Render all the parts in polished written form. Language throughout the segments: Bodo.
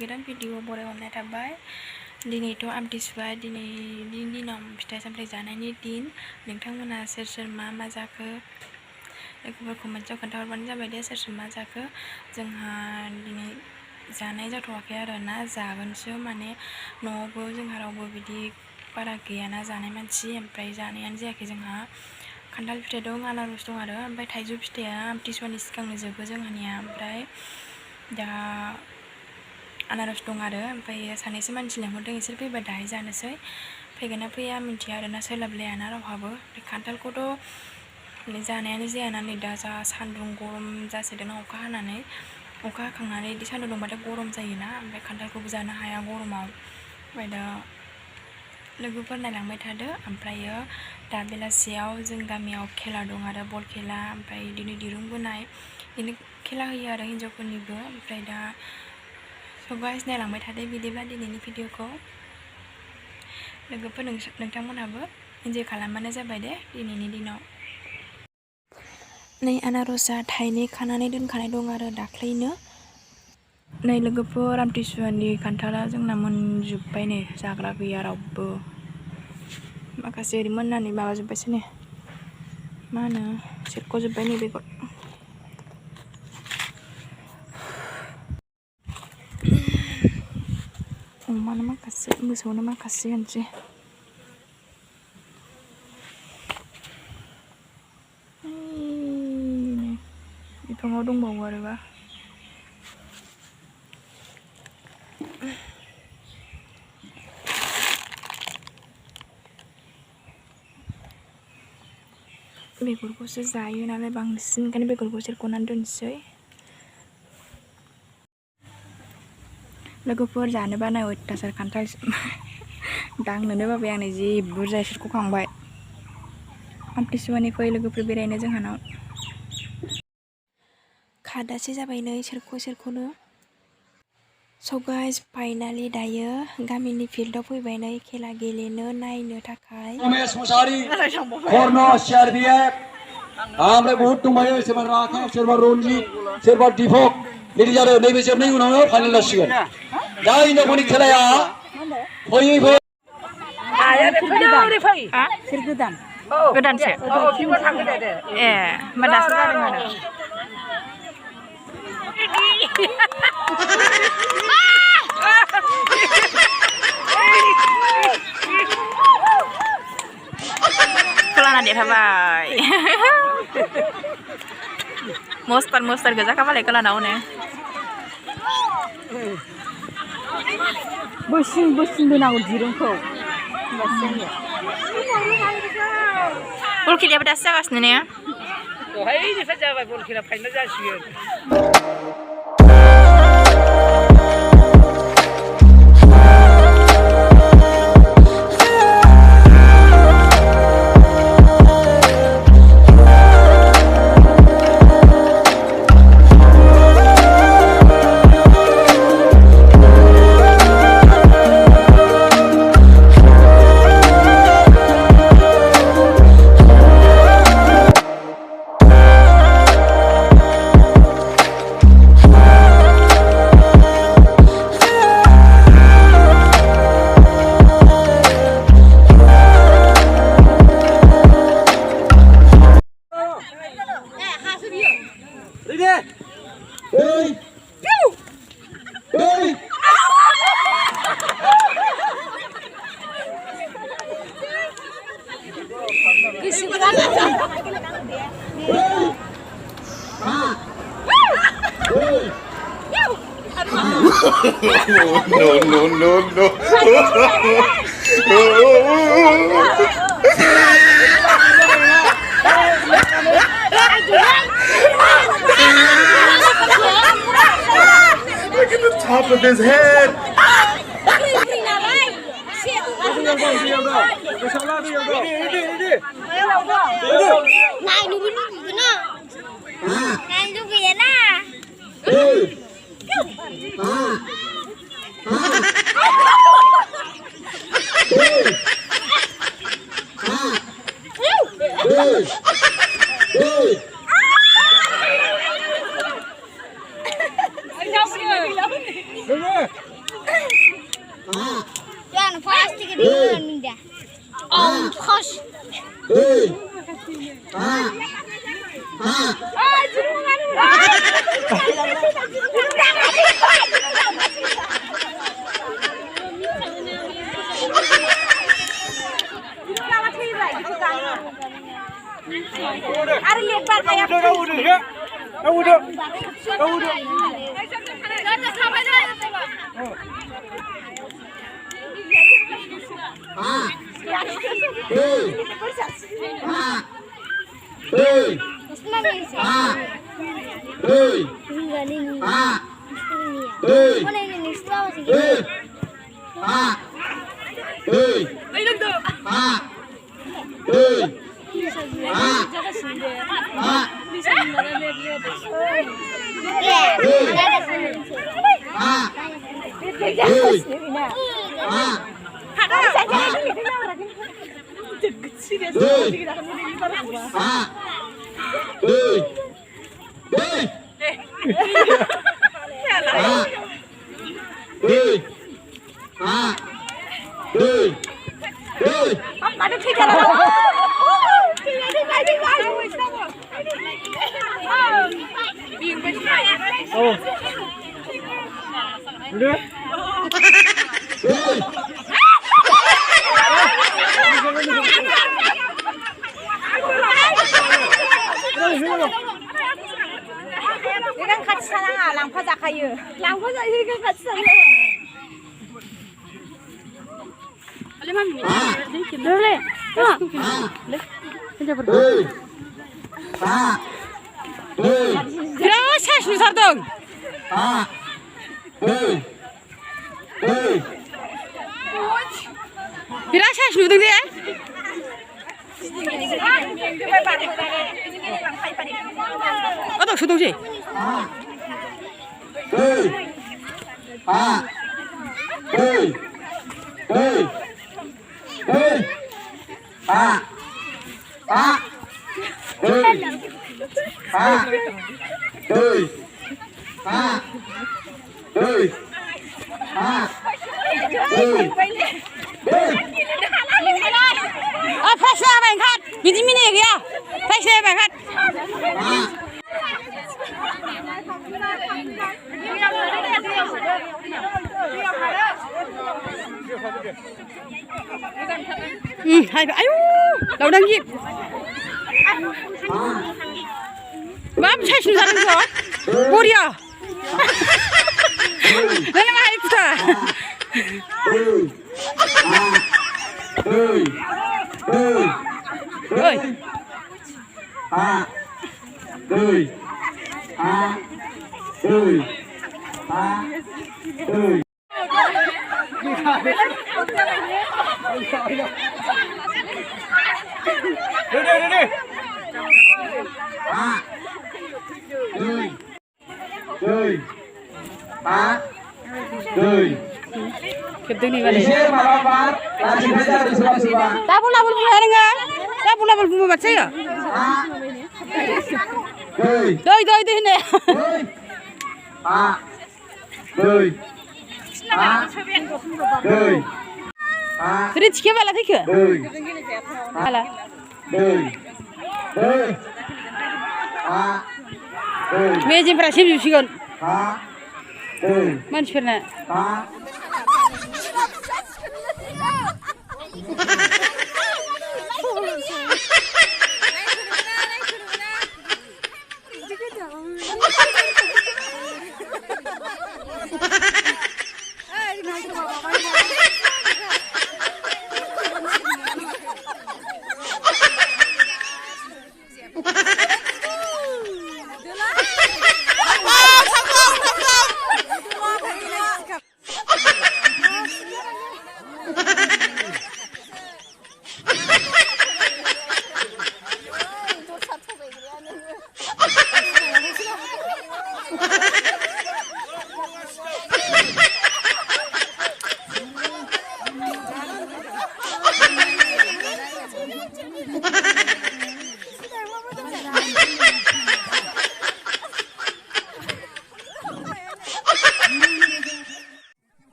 गोदान भिडिअ बरायहरनाय थाबाय। दिनैथ' आमथिसुवा, दिनैनि दिनाव फिथाइ सामथाइ जानायनि दिन। नोंथांमोना सोर सोर मा जाखो लोगोफोर कमेन्टआव खोन्थाहरबानो जाबाय दे, सोर सोर मा जाखो। जोंहा दिनै जानाय जाथ'वाखै आरो ना, जागोनसो। माने न'आवबो जोंहा रावबो बिदि बारा गैयाना जानाय मानसि, ओमफ्राय जानायानो जायाखै जोंहा। खान्थाल फिथाइ दं, आनारस दं आरो, ओमफ्राय थाइजौ फिथाइया आमथिसुवानि सिगांनो जोबो जोंहानिया। ओमफ्राय दा आनारस दं आरो, ओमफ्राय सानैसो मानसि लेंहरदों, इसोर फैबा दाहाय जानोसै। फैगोन ना फैया मिन्थिया आरो ना, सोलाबलायाना रावहाबो। ओमफ्राय खान्थालखौथ' जानायानो जायाना, नै दा जा सान्दुं गरम जासोदोंना अखा हानानै। अखा हाखांनानै बिदि सान्दुं दुंबाथाय गरम जायोना, ओमफ्राय खान्थालखौबो जानो हाया गरमाव। ओमफ्राय दा लोगोफोर नायलांबाय थादो। ओमफ्रायो दा बेलासियाव जों गामियाव खेला दं आरो, बल खेला, ओमफ्राय बिदिनो दिरुं बोनाय, बिदिनो खेला होयो आरो हिन्जावफोरनिबो। ओमफ्राय दा गाइस नायलांबाय थादो बिदिब्ला दिनैनि भिडिअखौ। लोगोफोर नोंथांमोनहाबो इन्जय खालामबानो जाबाय दे दिनैनि दिनाव। नै आनारसआ थाइनै खानानै दोनखानाय दं आरो दाख्लैनो। नै लोगोफोर आमथिसुवानि खान्थाला जोंना मोनजोब्बाय, नै जाग्रा गैया रावबो। माखासे ओरै मोननानै माबाजोब्बायसो, नै मा होनो सेरख'जोब्बाय नै बेगर। अमानो माखासे, मोसौनो माखासे होनसै। बिफाङाव दंबावो आरोबा। बेगरखौसो जायो नालाय बांसिन, ओंखायनो बेगरखौ सेरख'नानै दोनसै। लोगोफोर जानोबा नाय अयथासार खान्थाल दांनोनो बाबाय आं, जि बुरजा सेरख'खांबाय। आमथिसुवानि फै लोगोफोर बेरायनो जोंहानाव। खादासे जाबाय नै सेरख'नो। स' गाइस फाइनालि दायो गामिनि फिल्डआव फैबाय, नै खेला गेलेनो नायनो थाखाय। रमेश मुसाहारि, कर्न CRPF, ओमफ्राय बहुद दंबायो, सोरबा राकेश, सोरबा रन्जित, सोरबा दीपक, बिदि जादों। नैबे जोबनायनि उनावनो फाइनाल जासिगोन। दा हिनजावफोरनि खेलाया फैयै गोदानसो ए होमबा दासो जादों आरो। खोलाना देरहाबाय। मस्टार गोजाखा मालाय खोलाना हनै। बोसिन बोनांगौ दिरुंखौ। बल खेलायाबो दासो जागासिनो ने? दहायनिफ्राय जाबाय बल खेला, फाइनाल जासिगोन। No. Look at the top of his head. 이건 같이 사랑아, 랑파 자카유. 랑파 자 이건 같이 사랑아. 그래. Kira ses besar dong. Kira ses nu dong dia. Atau sudah sih. Fresh lah bang kat. Biji mini ya. Fresh lah bang kat. Hai ayo. Lau đang nhịp. Bám sai xuống ra rồi. Bố đi à? Đây là hai phút à? Ơi. Tabul bulan enggak? Tabul bulan baca ya? Doi ini. Tadi cikgu bala tu ke? Bala. Meja berasal dari sini. Mana sebenarnya?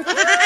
मा